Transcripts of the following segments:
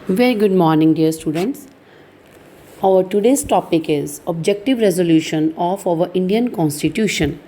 Very good morning, dear students. Our today's topic is objective resolution of our Indian Constitution.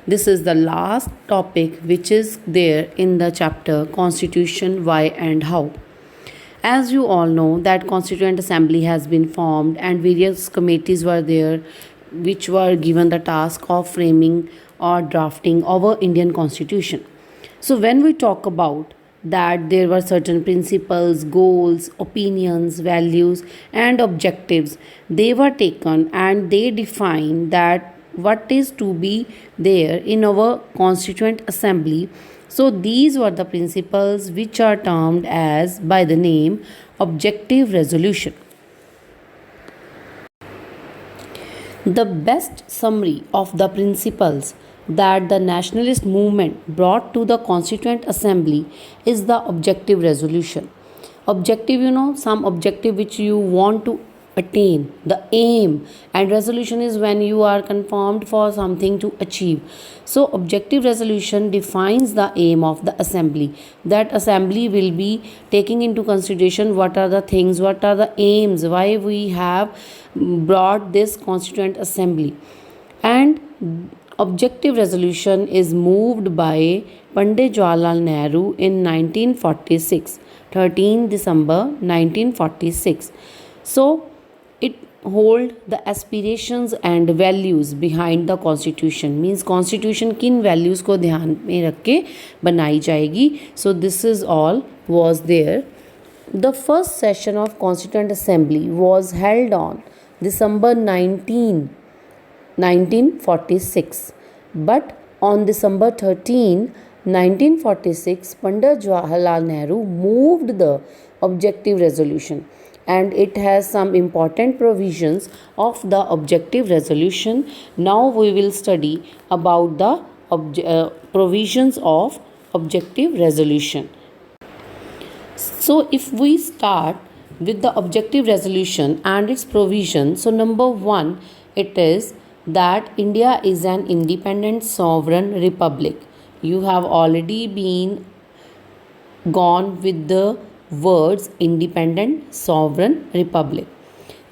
This is the last topic which is there in the chapter Constitution Why and How. As you all know that Constituent Assembly has been formed and various committees were there which were given the task of framing or drafting our Indian Constitution. So when we talk about that there were certain principles, goals, opinions, values and objectives, they were taken and they define that what is to be there in our Constituent Assembly. So these were the principles which are termed as by the name objective resolution. The best summary of the principles that the nationalist movement brought to the Constituent Assembly is the objective resolution. Objective, some objective which you want to attain, the aim, and resolution is when you are confirmed for something to achieve. So objective resolution defines the aim of the assembly. That assembly will be taking into consideration what are the things, what are the aims, why we have brought this Constituent Assembly. And objective resolution is moved by Pandit Jawaharlal Nehru in 1946, 13 December 1946. So it hold the aspirations and values behind the constitution, means constitution किन values को ध्यान में रख के बनाई जाएगी. So this is all was there. The first session of Constituent Assembly was held on December 1946, but on December 13, 1946, Pandit Jawaharlal Nehru moved the objective resolution, and it has some important provisions of the objective resolution. Now we will study about the provisions of objective resolution. So if we start with the objective resolution and its provision, so number 1, it is that India is an independent sovereign republic. You have already been gone with the words independent sovereign republic.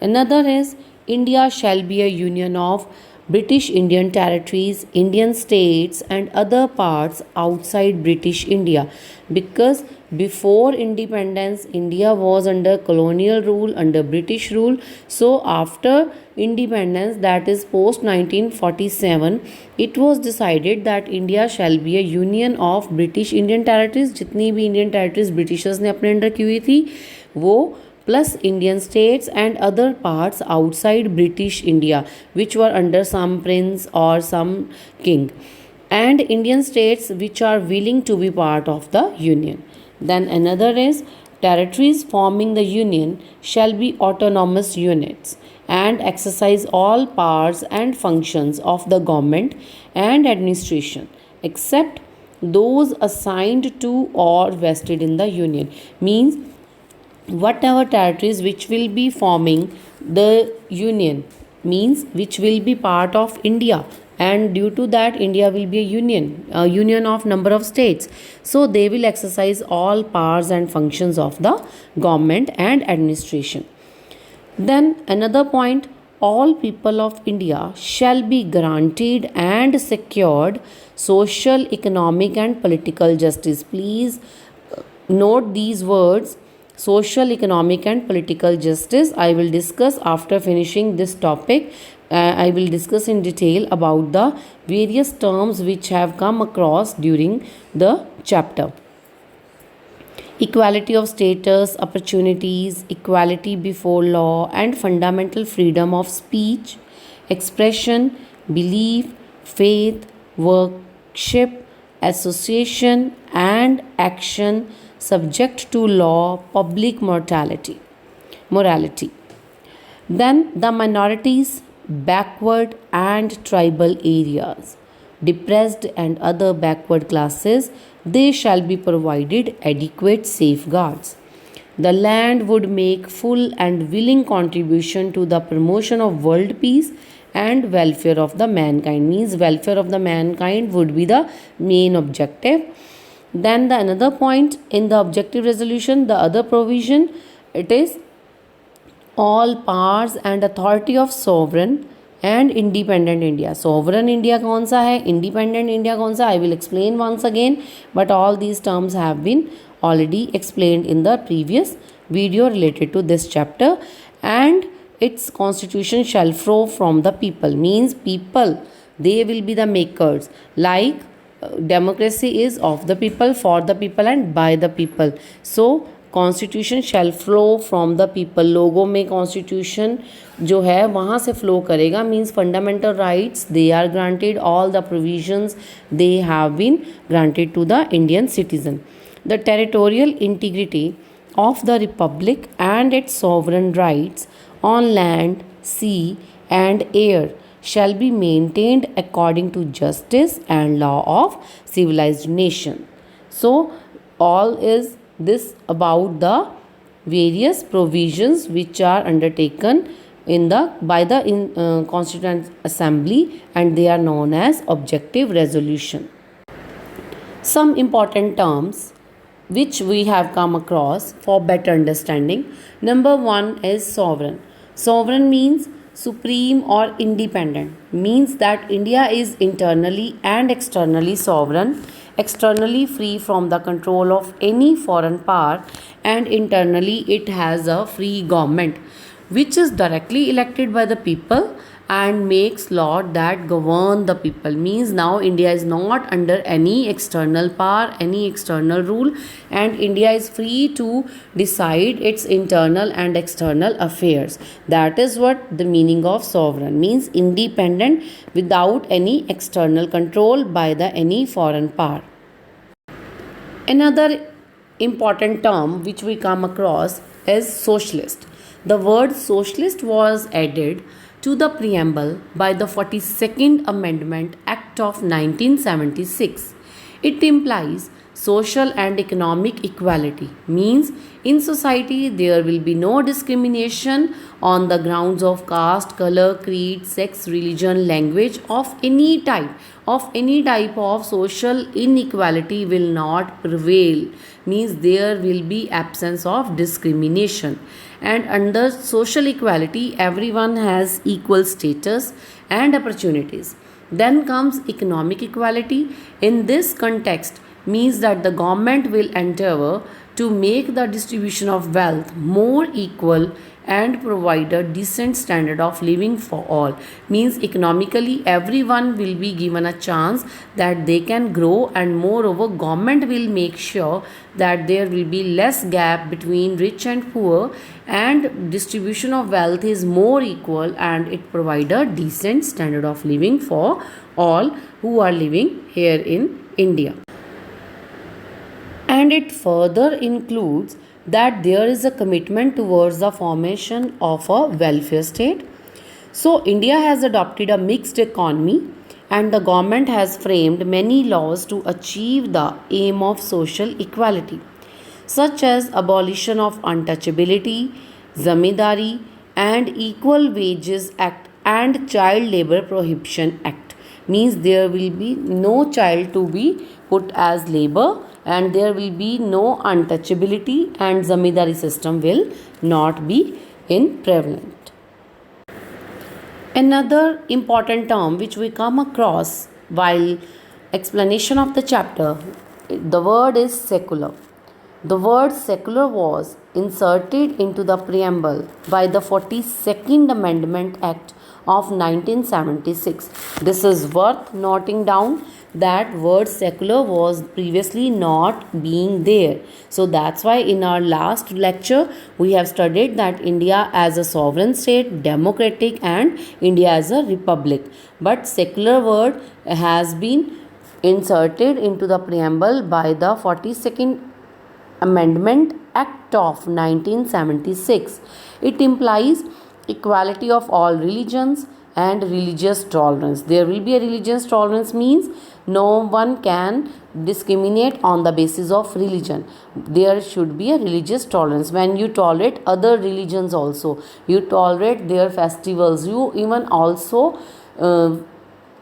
Another is India shall be a union of British Indian territories, Indian states and other parts outside British India, because before independence India was under colonial rule, under British rule. So after independence, that is post 1947, it was decided that India shall be a union of British Indian territories. जितनी भी Indian territories Britishers ने अपने under की हुई थी वो, plus Indian states and other parts outside British India which were under some prince or some king, and Indian states which are willing to be part of the union. Then another is territories forming the union shall be autonomous units and exercise all powers and functions of the government and administration except those assigned to or vested in the union. Means whatever territories which will be forming the union, means which will be part of India, and due to that India will be a union of number of states, so they will exercise all powers and functions of the government and administration. Then another point, all people of India shall be granted and secured social, economic and political justice. Please note these words, social, economic and political justice. I will discuss after finishing this topic. I will discuss in detail about the various terms which have come across during the chapter. Equality of status, opportunities, equality before law and fundamental freedom of speech, expression, belief, faith, worship, association and action subject to law, public morality. Then the minorities, backward and tribal areas, depressed and other backward classes, they shall be provided adequate safeguards. The land would make full and willing contribution to the promotion of world peace and welfare of the mankind, means welfare of the mankind would be the main objective. Then the another point in the objective resolution, the other provision, It is all powers and authority of sovereign and independent India. Sovereign India कौन सा है, independent India कौन सा, I will explain once again, but all these terms have been already explained in the previous video related to this chapter. And its constitution shall flow from the people, means people, they will be the makers, like democracy is of the people, for the people and by the people. So constitution shall flow from the people, लोगों में constitution जो है वहाँ से flow करेगा, means fundamental rights they are granted, all the provisions they have been granted to the Indian citizen. The territorial integrity of the republic and its sovereign rights on land, sea and air shall be maintained according to justice and law of civilized nation. So all is this about the various provisions which are undertaken in the by the Constituent Assembly, and they are known as objective resolution. Some important terms which we have come across for better understanding. Number one is sovereign. Sovereign means supreme or independent, means that India is internally and externally sovereign, externally free from the control of any foreign power, and internally it has a free government which is directly elected by the people and makes law that govern the people. Means now India is not under any external power, any external rule, and India is free to decide its internal and external affairs. That is what the meaning of sovereign means, independent without any external control by the any foreign power. Another important term which we come across is socialist. The word socialist was added to the preamble by the 42nd Amendment Act of 1976. It implies social and economic equality, means in society there will be no discrimination on the grounds of caste, color, creed, sex, religion, language of any type. Any type of social inequality will not prevail, means there will be absence of discrimination. And under social equality everyone has equal status and opportunities. Then comes economic equality. In this context means that the government will endeavor to make the distribution of wealth more equal and provide a decent standard of living for all. Means economically everyone will be given a chance that they can grow, and moreover government will make sure that there will be less gap between rich and poor, and distribution of wealth is more equal, and it provide a decent standard of living for all who are living here in India. And it further includes that there is a commitment towards the formation of a welfare state. So India has adopted a mixed economy, and the government has framed many laws to achieve the aim of social equality, such as abolition of untouchability, zamindari and Equal Wages Act and Child Labour Prohibition Act. Means there will be no child to be put as labor, and there will be no untouchability, and zamindari system will not be in prevalent. Another important term which we come across while explanation of the chapter, the word is secular. The word secular was inserted into the preamble by the 42nd Amendment Act of 1976. This is worth noting down, that word secular was previously not being there. So that's why in our last lecture we have studied that India as a sovereign state, democratic, and India as a republic. But secular word has been inserted into the preamble by the 42nd Amendment Act of 1976. It implies equality of all religions and religious tolerance. There will be a religious tolerance, means no one can discriminate on the basis of religion. There should be a religious tolerance. When you tolerate other religions also, you tolerate their festivals, you even also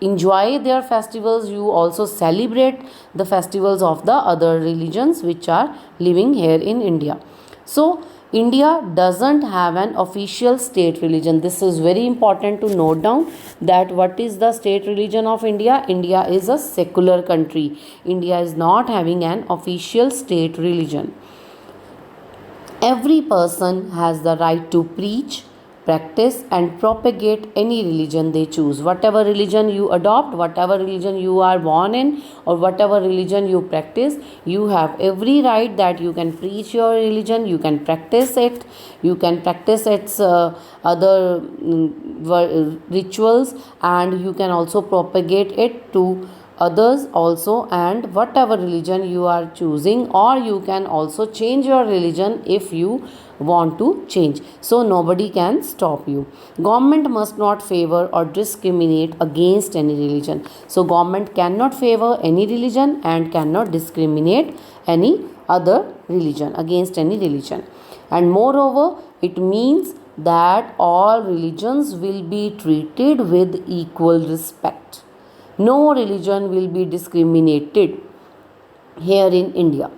enjoy their festivals, you also celebrate the festivals of the other religions which are living here in India. So India doesn't have an official state religion. This is very important to note down that what is the state religion of India? India is a secular country. India is not having an official state religion. Every person has the right to preach, practice, and propagate any religion they choose. Whatever religion you adopt, whatever religion you are born in, or whatever religion you practice, you have every right that you can preach your religion, you can practice it, you can practice its other rituals, and you can also propagate it to others also. And whatever religion you are choosing, or you can also change your religion if you want to change, so nobody can stop you. Government must not favor or discriminate against any religion. So government cannot favor any religion and cannot discriminate any other religion against any religion. And moreover, it means that all religions will be treated with equal respect. No religion will be discriminated here in India.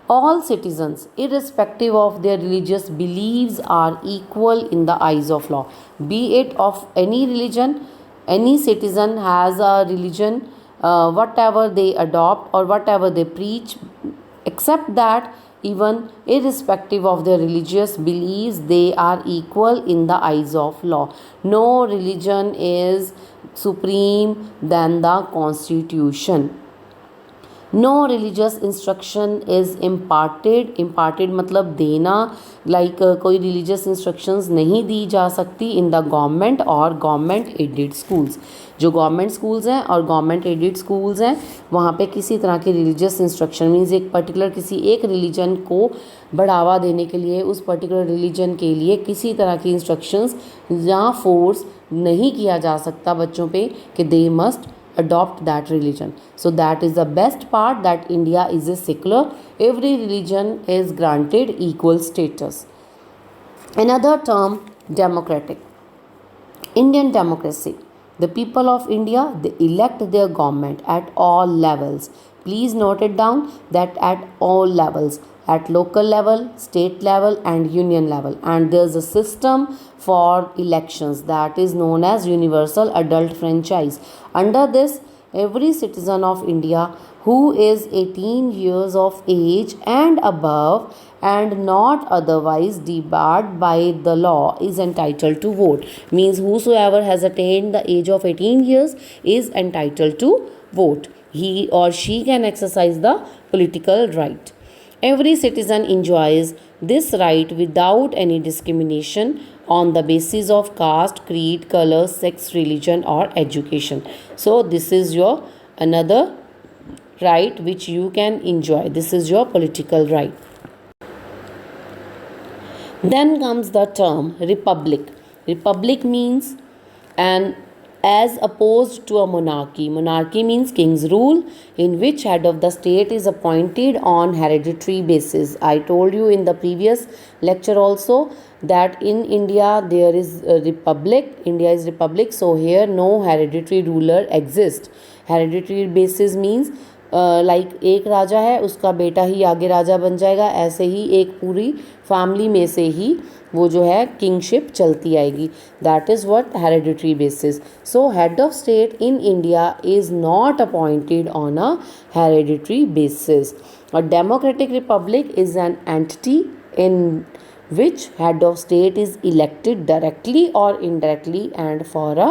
All citizens, irrespective of their religious beliefs, are equal in the eyes of law. Be it of any religion, any citizen has a religion, whatever they adopt or whatever they preach, except that even irrespective of their religious beliefs, they are equal in the eyes of law. No religion is supreme than the constitution. No religious instruction is imparted मतलब देना, like कोई religious instructions नहीं दी जा सकती in the government और government aided schools. जो government schools हैं और गवर्नमेंट एडेड स्कूल्स हैं, वहाँ पे किसी तरह की रिलीजियस इंस्ट्रक्शन मीन्स एक पर्टिकुलर किसी एक रिलीजन को बढ़ावा देने के लिए, उस पर्टिकुलर रिलीजन के लिए किसी तरह की इंस्ट्रक्शंस या फोर्स नहीं किया जा सकता बच्चों पे कि they must adopt that religion. So that is the best part, that India is a secular. Every religion is granted equal status. Another term, democratic. Indian democracy. The people of India, they elect their government at all levels. Please note it down that at all levels, at local level, state level and union level. And there's a system for elections that is known as universal adult franchise. Under this, every citizen of India who is 18 years of age and above and not otherwise debarred by the law is entitled to vote. Means whosoever has attained the age of 18 years is entitled to vote. He or she can exercise the political right. Every citizen enjoys this right without any discrimination on the basis of caste, creed, color, sex, religion or education. So this is your another right which you can enjoy. This is your political right. Then comes the term republic. Republic means an as opposed to a monarchy. Monarchy means king's rule, in which head of the state is appointed on hereditary basis. I told you in the previous lecture also that in India there is a republic. India is republic, so here no hereditary ruler exists. Hereditary basis means like एक राजा है, उसका बेटा ही आगे राजा बन जाएगा, ऐसे ही एक पूरी फैमिली में से ही वो जो है किंगशिप चलती आएगी. That is what hereditary basis. So head of state in India is not appointed on a hereditary basis. A democratic Republic is an entity in which head of state is elected directly or indirectly and for a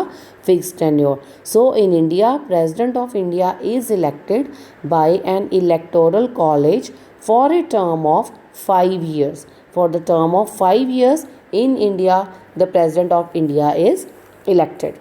fixed tenure. So in India, President of India is elected by an electoral college for a term of 5 years. For the term of 5 years in India, the President of India is elected.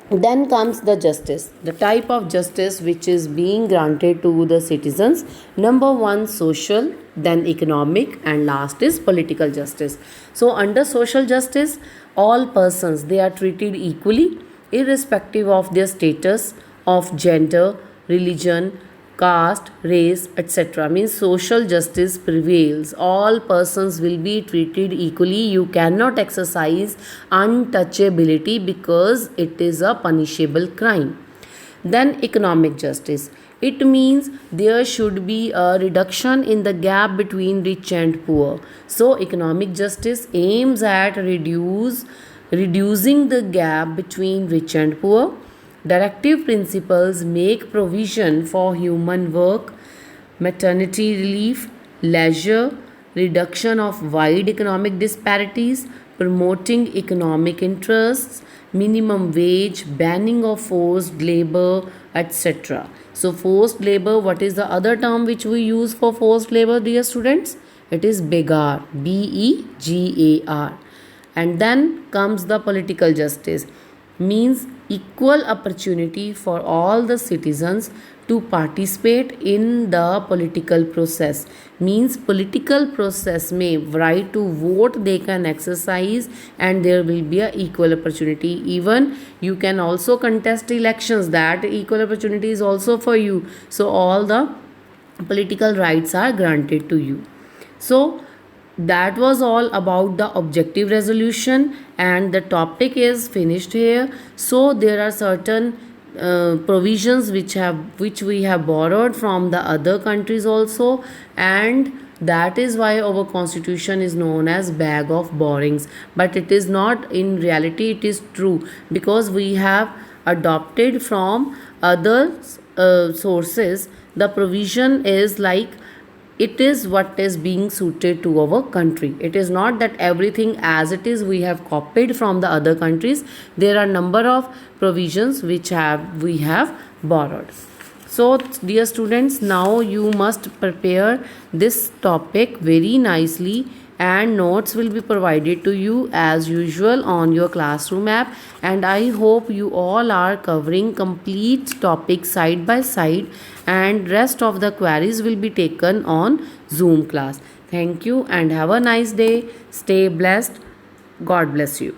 Then comes the justice, the type of justice which is being granted to the citizens. Number one, social, then economic, and last is political justice. So under social justice, all persons, they are treated equally irrespective of their status, of gender, religion, caste, race, etc. Means social justice prevails. All persons will be treated equally. You cannot exercise untouchability because it is a punishable crime. Then economic justice. It means there should be a reduction in the gap between rich and poor. So economic justice aims at reducing the gap between rich and poor. Directive principles make provision for human work, maternity relief, leisure, reduction of wide economic disparities, promoting economic interests, minimum wage, banning of forced labor, etc. So, forced labor, what is the other term which we use for forced labor, dear students? It is begar, Begar. And then comes the political justice, means equal opportunity for all the citizens to participate in the political process, means political process may right to vote they can exercise, and there will be a equal opportunity. Even you can also contest elections, that equal opportunity is also for you. So all the political rights are granted to you. So that was all about the objective resolution, and the topic is finished here. So there are certain provisions which we have borrowed from the other countries also, and that is why our constitution is known as bag of borrowings. But it is not, in reality it is true, because we have adopted from other sources. The provision is like, it is what is being suited to our country. It is not that everything as it is we have copied from the other countries. There are number of provisions which we have borrowed. So dear students, now you must prepare this topic very nicely, and notes will be provided to you as usual on your classroom app. And I hope you all are covering complete topic side by side, and rest of the queries will be taken on Zoom class. Thank you and have a nice day. Stay blessed. God bless you.